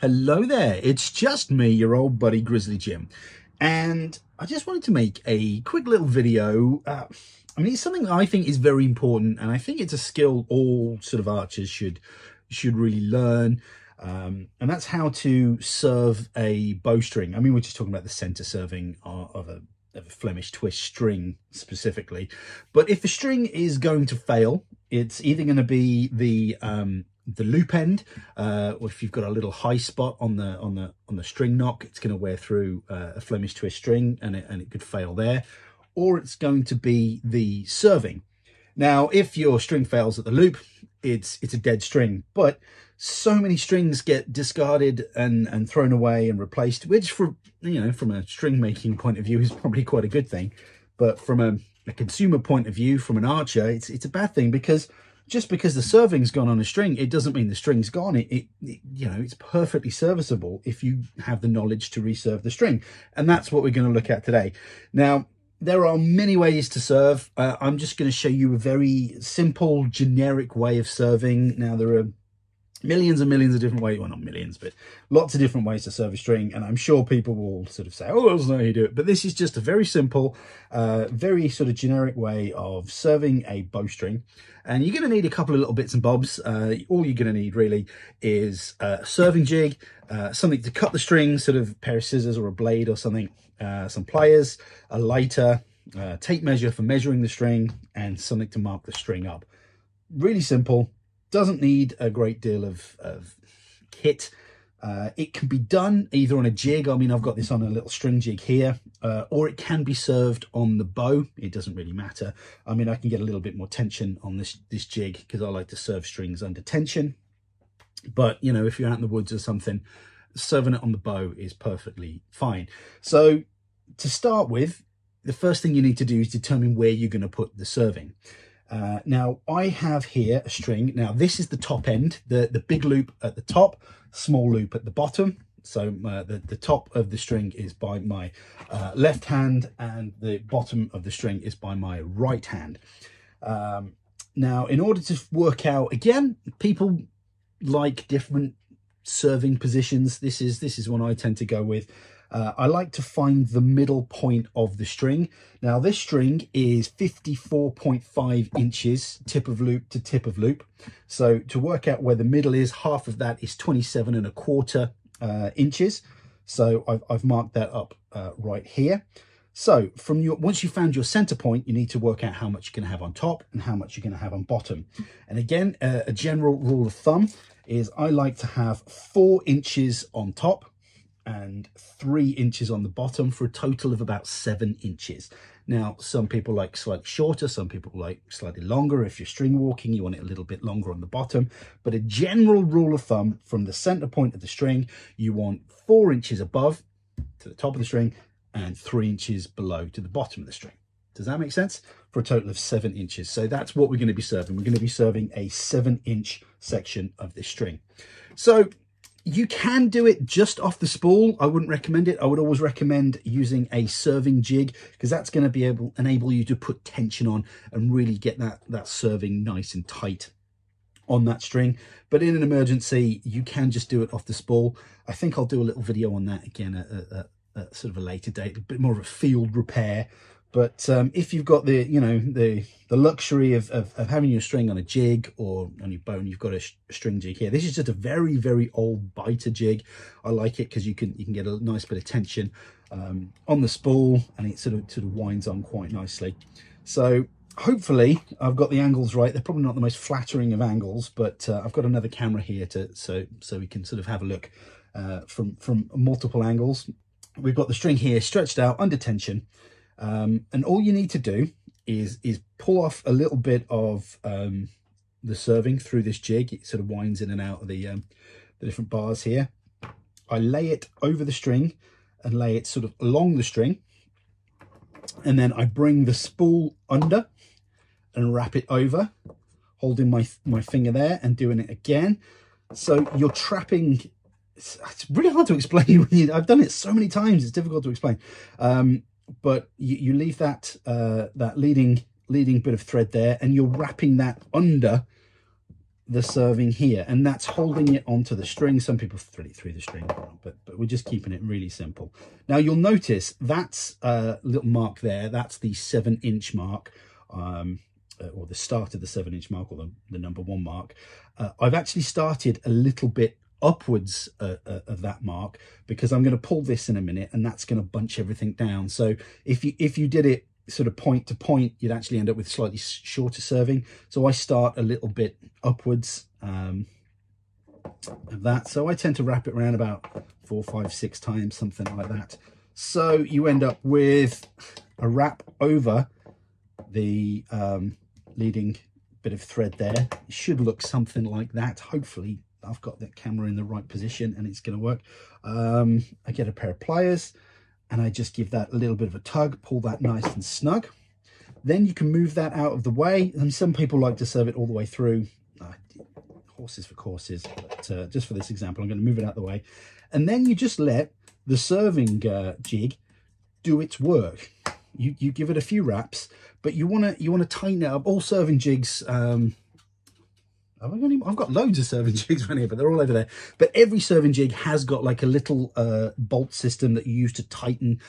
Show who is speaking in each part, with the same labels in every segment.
Speaker 1: Hello there, it's just me, your old buddy Grizzly Jim, and I just wanted to make a quick little video. It's something that I think is very important, and I think it's a skill all sort of archers should really learn, and that's how to serve a bowstring. We're just talking about the center serving of a Flemish twist string specifically, but if the string is going to fail, it's either going to be the loop end, or if you've got a little high spot on the string knock, it's going to wear through a Flemish twist string, and it could fail there, or it's going to be the serving. Now, if your string fails at the loop, it's a dead string. But so many strings get discarded and thrown away and replaced, which from a string making point of view is probably quite a good thing, but from a consumer point of view, from an archer, it's a bad thing, because just because the serving's gone on a string, it doesn't mean the string's gone. It's perfectly serviceable if you have the knowledge to reserve the string. And that's what we're going to look at today. Now, there are many ways to serve. I'm just going to show you a very simple, generic way of serving. Now, there are millions and millions of different ways, well, not millions, but lots of different ways to serve a string, and I'm sure people will sort of say, oh, that's not how you do it. But this is just a very simple, very sort of generic way of serving a bowstring, and you're going to need a couple of little bits and bobs. All you're going to need really is a serving jig, something to cut the string, sort of a pair of scissors or a blade or something, some pliers, a lighter, tape measure for measuring the string, and something to mark the string up. Really simple. Doesn't need a great deal of kit. It can be done either on a jig. I've got this on a little string jig here, or it can be served on the bow. It doesn't really matter. I can get a little bit more tension on this jig because I like to serve strings under tension. But, if you're out in the woods or something, serving it on the bow is perfectly fine. So to start with, the first thing you need to do is determine where you're going to put the serving. Now, I have here a string. Now, this is the top end, the big loop at the top, small loop at the bottom. So the top of the string is by my left hand, and the bottom of the string is by my right hand. Now, in order to work out, again, people like different serving positions. This is one I tend to go with. I like to find the middle point of the string. Now, this string is 54.5 inches tip of loop to tip of loop. So to work out where the middle is, half of that is 27.25 inches. So I've marked that up right here. So once you've found your center point, you need to work out how much you're going to have on top and how much you're going to have on bottom. And again, a general rule of thumb is I like to have 4 inches on top and 3 inches on the bottom, for a total of about 7 inches. Now, some people like slightly shorter, some people like slightly longer. If you're string walking, you want it a little bit longer on the bottom. But a general rule of thumb, from the center point of the string, you want 4 inches above to the top of the string and 3 inches below to the bottom of the string. Does that make sense? For a total of 7 inches. So that's what we're going to be serving. We're going to be serving a 7-inch section of this string. So you can do it just off the spool. I wouldn't recommend it. I would always recommend using a serving jig, because that's going to enable you to put tension on and really get that serving nice and tight on that string. But in an emergency, you can just do it off the spool. I think I'll do a little video on that again at sort of a later date, a bit more of a field repair. But if you've got the luxury of having your string on a jig or on your bow, and you've got a string jig here, this is just a very, very old biter jig. I like it because you can get a nice bit of tension on the spool, and it sort of winds on quite nicely. So hopefully I've got the angles right. They're probably not the most flattering of angles, but I've got another camera here so we can sort of have a look from multiple angles. We've got the string here stretched out under tension. And all you need to do is pull off a little bit of the serving through this jig. It sort of winds in and out of the different bars here. I lay it over the string and lay it sort of along the string, and then I bring the spool under and wrap it over, holding my finger there and doing it again. So you're trapping. It's really hard to explain. I've done it so many times, it's difficult to explain. But you leave that that leading bit of thread there, and you're wrapping that under the serving here, and that's holding it onto the string. Some people thread it through the string, but we're just keeping it really simple. Now you'll notice that's a little mark there. That's the 7-inch mark, or the start of the 7-inch mark, or the number 1 mark. I've actually started a little bit upwards of that mark, because I'm going to pull this in a minute, and that's going to bunch everything down. So if you did it sort of point to point, you'd actually end up with slightly shorter serving. So I start a little bit upwards of that. So I tend to wrap it around about 4, 5, 6 times, something like that. So you end up with a wrap over the leading bit of thread there. It should look something like that. Hopefully I've got the camera in the right position and it's going to work. I get a pair of pliers, and I just give that a little bit of a tug, pull that nice and snug. Then you can move that out of the way. And some people like to serve it all the way through. Horses for courses, but just for this example, I'm going to move it out of the way. And then you just let the serving jig do its work. You give it a few wraps, but you want to tighten it up. All serving jigs, I've got loads of serving jigs around here, but they're all over there. But every serving jig has got like a little bolt system that you use to tighten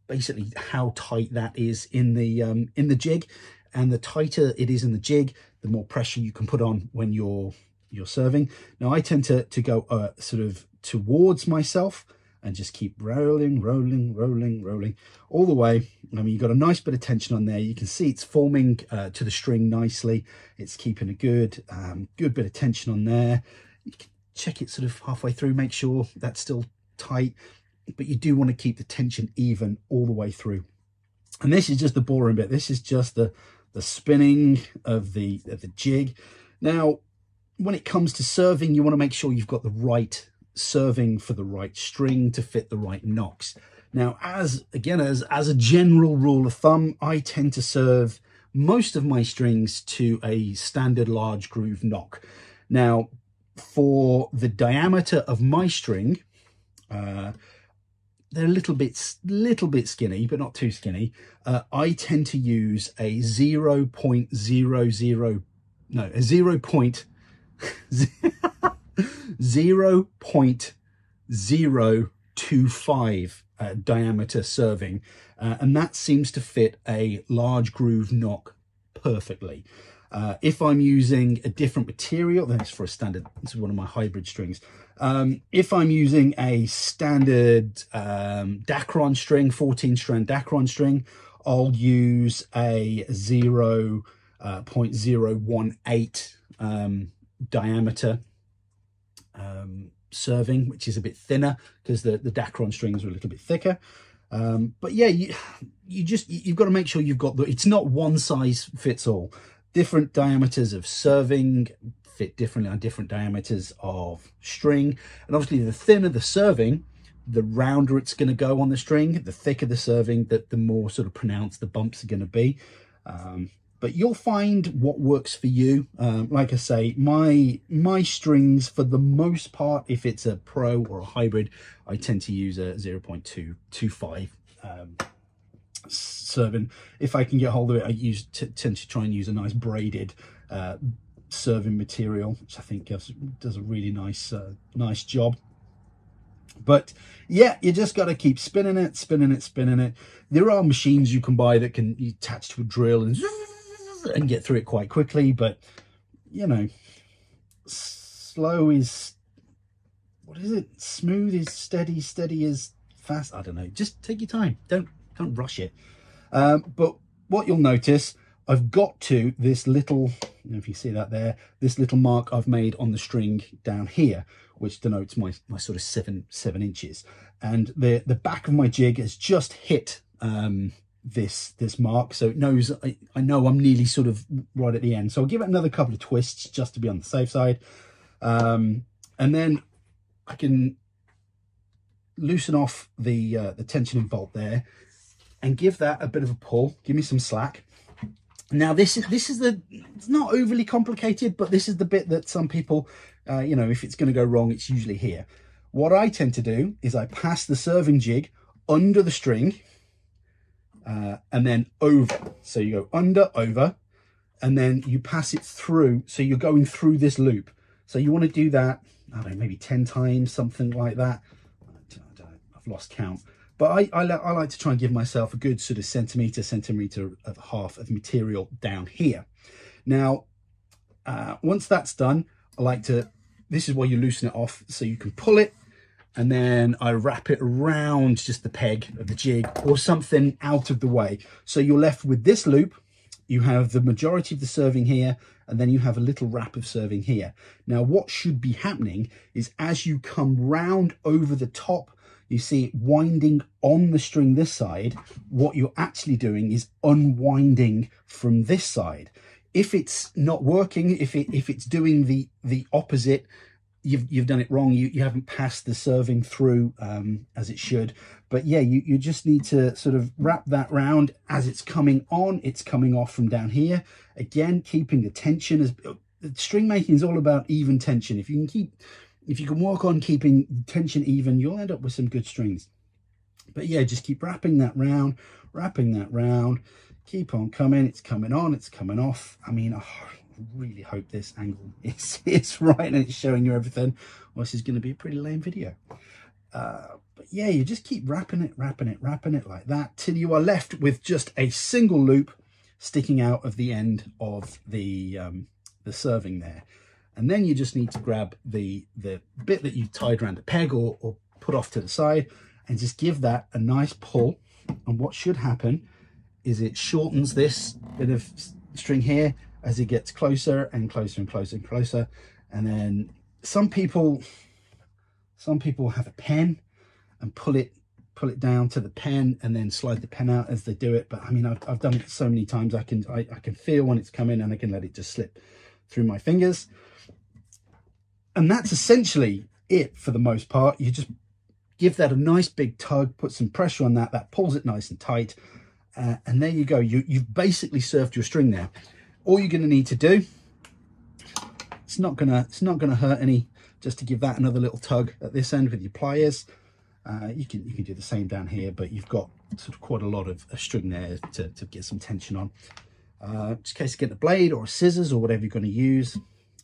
Speaker 1: basically how tight that is in the jig. And the tighter it is in the jig, the more pressure you can put on when you're serving. Now I tend to go sort of towards myself and just keep rolling all the way. I mean, you've got a nice bit of tension on there. You can see it's forming to the string nicely. It's keeping a good bit of tension on there. You can check it sort of halfway through, make sure that's still tight, but you do want to keep the tension even all the way through. And this is just the boring bit. This is just the spinning of the jig. Now, when it comes to serving, you want to make sure you've got the right serving for the right string to fit the right knocks. Now, as a general rule of thumb, I tend to serve most of my strings to a standard large groove knock. Now, for the diameter of my string, they're a little bit skinny, but not too skinny. I tend to use a 0.025 diameter serving, and that seems to fit a large groove knock perfectly. If I'm using a different material, then it's for a standard, this is one of my hybrid strings. If I'm using a standard Dacron string, 14-strand Dacron string, I'll use a 0.018 diameter serving, which is a bit thinner because the Dacron strings are a little bit thicker. But yeah, you've got to make sure you've got it's not one size fits all. Different diameters of serving fit differently on different diameters of string, and obviously the thinner the serving, the rounder it's going to go on the string. The thicker the serving, the more sort of pronounced the bumps are going to be. But you'll find what works for you. Like I say, my strings, for the most part, if it's a pro or a hybrid, I tend to use a 0.225 serving. If I can get hold of it, I tend to try and use a nice braided serving material, which I think does a really nice job. But yeah, you just got to keep spinning it. There are machines you can buy that can attach to a drill and get through it quite quickly, but you know, slow is, what is it? Smooth is steady, steady is fast. I don't know. Just take your time. Don't rush it. But what you'll notice, I've got to this little, if you see that there, this little mark I've made on the string down here, which denotes my sort of 7 inches. And the back of my jig has just hit this mark, so it knows, I know I'm nearly sort of right at the end. So I'll give it another couple of twists just to be on the safe side. And then I can loosen off the tensioning bolt there and give that a bit of a pull. Give me some slack. Now this is it's not overly complicated, but this is the bit that some people, you know, if it's going to go wrong, it's usually here. What I tend to do is I pass the serving jig under the string and then over. So you go under, over, and then you pass it through. So you're going through this loop. So you want to do that, I don't know, maybe 10 times, something like that. I don't know, I've lost count. But I like to try and give myself a good sort of centimetre and a half of material down here. Now, once that's done, I like to, this is where you loosen it off so you can pull it, and then I wrap it around just the peg of the jig or something out of the way. So you're left with this loop. You have the majority of the serving here, and then you have a little wrap of serving here. Now, what should be happening is as you come round over the top, you see it winding on the string this side. What you're actually doing is unwinding from this side. If it's not working, if it's doing the opposite, you've done it wrong. You haven't passed the serving through as it should. But yeah, you just need to sort of wrap that round as it's coming on. It's coming off from down here. Again, keeping the tension. As string making is all about even tension. If you can work on keeping tension even, you'll end up with some good strings. But yeah, just keep wrapping that round, keep on coming. It's coming on, it's coming off. I mean, I really hope this angle is right and it's showing you everything, or this is going to be a pretty lame video. But yeah, you just keep wrapping it like that till you are left with just a single loop sticking out of the end of the serving there. And then you just need to grab the bit that you tied around the peg or put off to the side and just give that a nice pull. And what should happen is it shortens this bit of string here as it gets closer and closer and closer and closer. And then some people have a pen and pull it down to the pen and then slide the pen out as they do it. But I mean, I've done it so many times, I can feel when it's coming and I can let it just slip through my fingers. And that's essentially it for the most part. You just give that a nice big tug, put some pressure on that pulls it nice and tight. And there you go. You've basically served your string there. All you're going to need to do, it's not gonna hurt any, just to give that another little tug at this end with your pliers. You can do the same down here, but you've got sort of quite a lot of string there to get some tension on. Just in case you get a blade or a scissors or whatever you're going to use,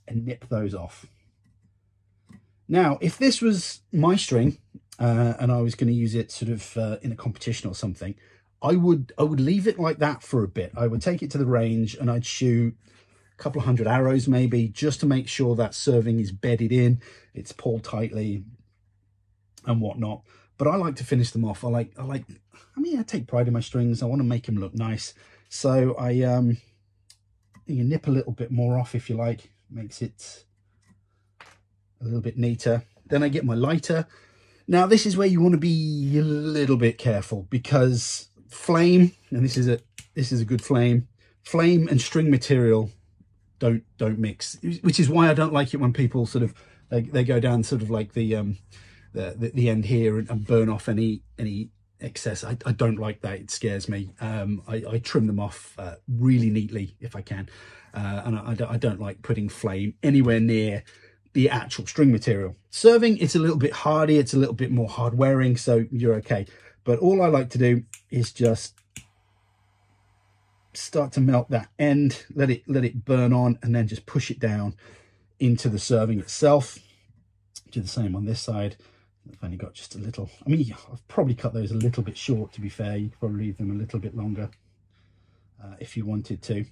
Speaker 1: and nip those off. Now, if this was my string and I was going to use it sort of in a competition or something, I would leave it like that for a bit. I would take it to the range and I'd shoot a couple of 100 arrows maybe, just to make sure that serving is bedded in, it's pulled tightly and whatnot. But I like to finish them off. I take pride in my strings. I want to make them look nice. So you nip a little bit more off if you like, makes it a little bit neater. Then I get my lighter. Now this is where you want to be a little bit careful, because flame, and this is a good flame and string material don't mix, which is why I don't like it when people sort of they go down sort of like the end here and burn off any excess. I don't like that. It scares me. I trim them off really neatly if I can, and I don't like putting flame anywhere near the actual string material. Serving, it's a little bit hardy, it's a little bit more hard wearing, so you're okay. But all I like to do is just start to melt that end, let it burn on, and then just push it down into the serving itself. Do the same on this side. I've only got just a little, I mean, I've probably cut those a little bit short, to be fair. You could probably leave them a little bit longer if you wanted to.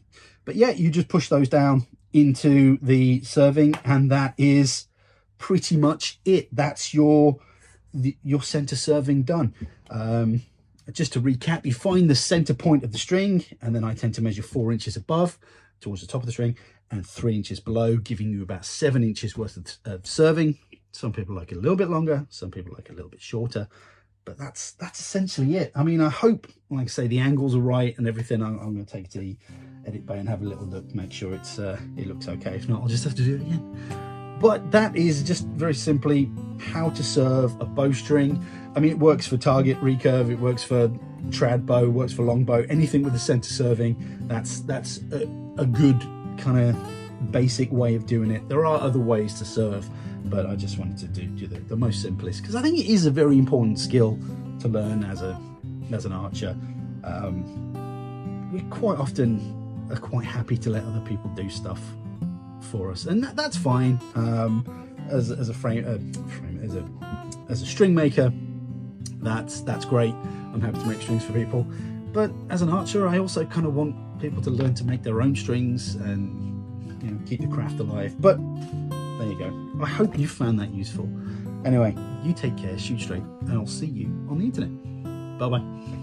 Speaker 1: But yeah, you just push those down into the serving, and that is pretty much it. That's your center serving done. Just to recap, you find the center point of the string, and then I tend to measure 4 inches above towards the top of the string and 3 inches below, giving you about 7 inches worth of serving. Some people like it a little bit longer, some people like it a little bit shorter, but that's essentially it. I mean, I hope, like I say, the angles are right and everything. I'm going to take it to the edit bay and have a little look, make sure it looks okay. If not, I'll just have to do it again. But that is just very simply how to serve a bowstring. I mean, it works for target recurve, it works for trad bow, works for long bow, anything with a center serving. That's a good kind of basic way of doing it. There are other ways to serve, but I just wanted to do the most simplest, because I think it is a very important skill to learn as an archer. We quite often are quite happy to let other people do stuff for us, and that's fine. As a string maker, that's great. I'm happy to make strings for people, but as an archer, I also kind of want people to learn to make their own strings and, you know, keep the craft alive. But there you go. I hope you found that useful. Anyway, you take care, shoot straight, and I'll see you on the internet. Bye bye.